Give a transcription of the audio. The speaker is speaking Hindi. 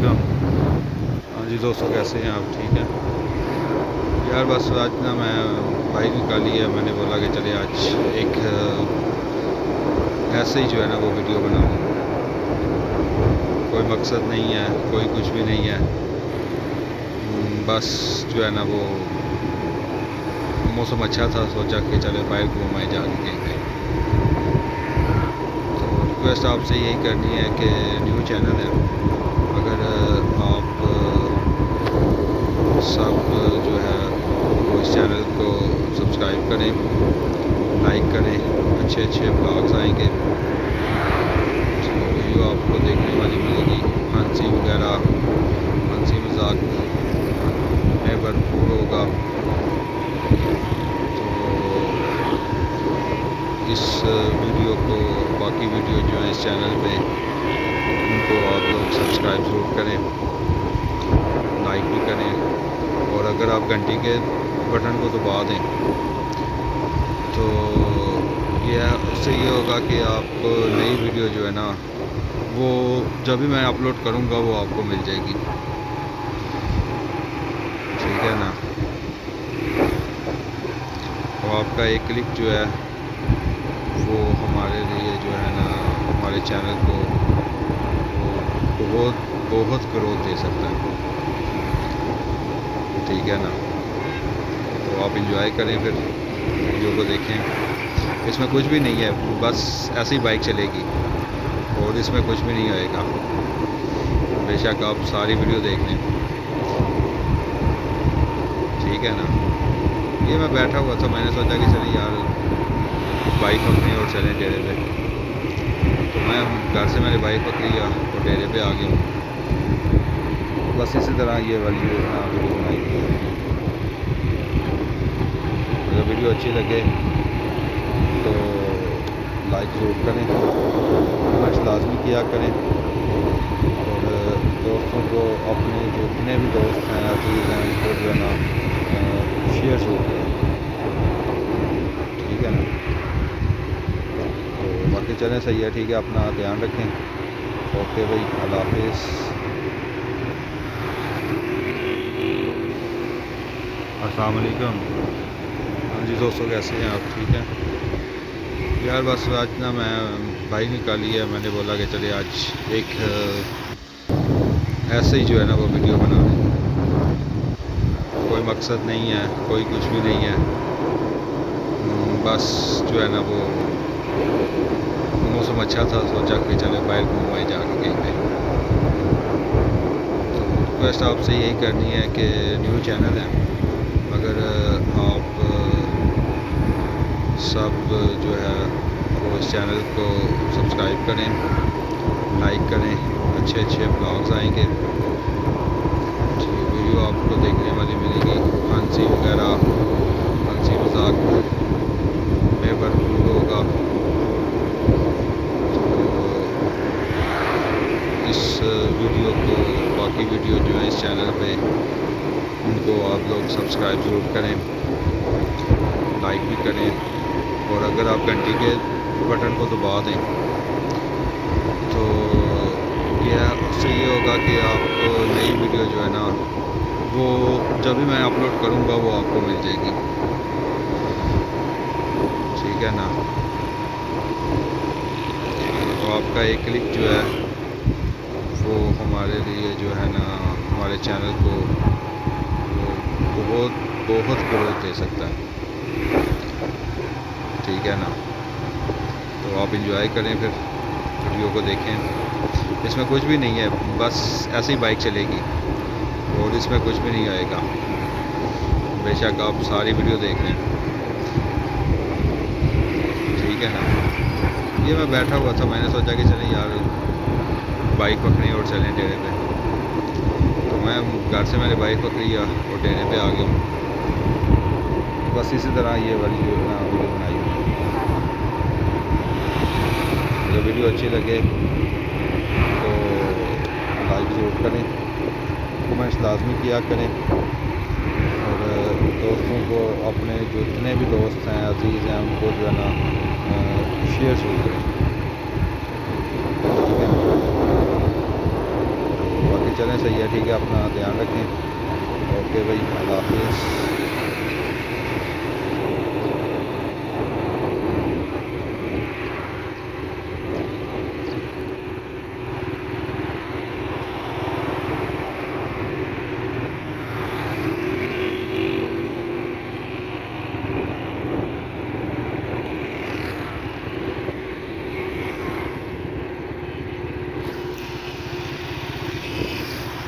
वालेकुम। हाँ जी दोस्तों, कैसे हैं आप? ठीक है यार। बस आज ना मैं बाइक निकाली है, मैंने बोला कि चलिए आज एक ऐसे ही जो है ना वो वीडियो बनाऊँ। कोई मकसद नहीं है, कोई कुछ भी नहीं है। बस जो है ना वो मौसम अच्छा था, सोचा कि चले बाहर घूम आए जाके कहीं पे। तो रिक्वेस्ट आपसे यही करनी है कि न्यू चैनल है, अगर आप सब जो है वो इस चैनल को सब्सक्राइब करें, लाइक करें। अच्छे अच्छे ब्लॉग्स आएंगे, वीडियो आपको देखने वाली मिलेगी। हंसी वगैरह, हंसी मजाक में भरपूर होगा। तो इस वीडियो को, बाकी वीडियो जो है इस चैनल पे, उनको आप लोग सब्सक्राइब ज़रूर करें, लाइक भी करें। और अगर आप घंटी के बटन को दबा दें तो उससे ये होगा कि आपको नई वीडियो जो है ना वो जब भी मैं अपलोड करूँगा वो आपको मिल जाएगी। ठीक है ना। तो आपका एक क्लिक जो है वो हमारे लिए जो है ना, हमारे चैनल को वो बहुत बहुत ग्रोथ दे सकता है। ठीक है ना। तो आप इंजॉय करें, फिर वीडियो को देखें। इसमें कुछ भी नहीं है, बस ऐसी बाइक चलेगी और इसमें कुछ भी नहीं होएगा। बेशक आप सारी वीडियो देख लें। ठीक है ना। ये मैं बैठा हुआ था, मैंने सोचा कि चलिए यार बाइक पकड़ी और चलें डेरे पे। तो मैं घर से मैंने बाइक पकड़ी और डेरे पे आ गया। बस इसी तरह ये वाली वीडियो बनाई थी। अगर वीडियो अच्छी लगे तो लाइक ज़रूर करें, कमेंट्स लाजमी किया करें। और दोस्तों को, अपने जो जितने भी दोस्त हैं, अजीज़ हैं, उनको जो है ना शेयर ज़रूर करें। ठीक है ना। तो बाकी चलें, सही है, ठीक है। अपना ध्यान रखें। ओके भाई, अल्लाह हाफिज़। अस्सलाम वालेकुम। हाँ जी दोस्तों, कैसे हैं आप? ठीक है यार। बस आज ना मैं बाइक निकाली है, मैंने बोला कि चलिए आज एक ऐसे ही जो है ना वो वीडियो बना दें। कोई मकसद नहीं है, कोई कुछ भी नहीं है। बस जो है ना वो मौसम अच्छा था, सोचा कि चले बाहर घूम आए जाके कहीं पे। तो रिक्वेस्ट आपसे यही करनी है कि न्यू चैनल है, अगर आप सब जो है वो इस चैनल को सब्सक्राइब करें, लाइक करें। अच्छे अच्छे ब्लॉग्स आएंगे, वीडियो आपको देखने वाली मिलेगी। हंसी वगैरह, हंसी मजाक में भरपूर होगा। तो इस वीडियो को, बाकी वीडियो जो है इस चैनल पे, उनको आप लोग सब्सक्राइब ज़रूर करें, लाइक भी करें। और अगर आप घंटी के बटन को दबा दें तो उससे ये होगा कि आपको नई वीडियो जो है ना वो जब भी मैं अपलोड करूँगा वो आपको मिल जाएगी। ठीक है ना। तो आपका एक क्लिक जो है वो हमारे लिए जो है ना, हमारे चैनल को वो बहुत बहुत ग्रोथ दे सकता है। ठीक है ना। तो आप इंजॉय करें, फिर वीडियो को देखें। इसमें कुछ भी नहीं है, बस ऐसी बाइक चलेगी और इसमें कुछ भी नहीं आएगा। बेशक आप सारी वीडियो देख लें। ठीक है ना। ये मैं बैठा हुआ था, मैंने सोचा कि चलें यार बाइक पकड़ी और चलें डेरे पे। तो मैं घर से मैंने बाइक पकड़ी और डेरे पे आ गया। बस इसी तरह ये वाली वीडियो बनाई। अगर वीडियो अच्छी लगे तो लाइक ज़रूर करें, कमेंट्स लाजमी किया करें। और दोस्तों को, अपने जो जितने भी दोस्त हैं, अजीज़ हैं, उनको जो है ना शेयर ज़रूर करें। ठीक है ना। बाकी चलें, सही है, ठीक है, अपना ध्यान रखें। ओके भाई, अल्लाह हाफिज़।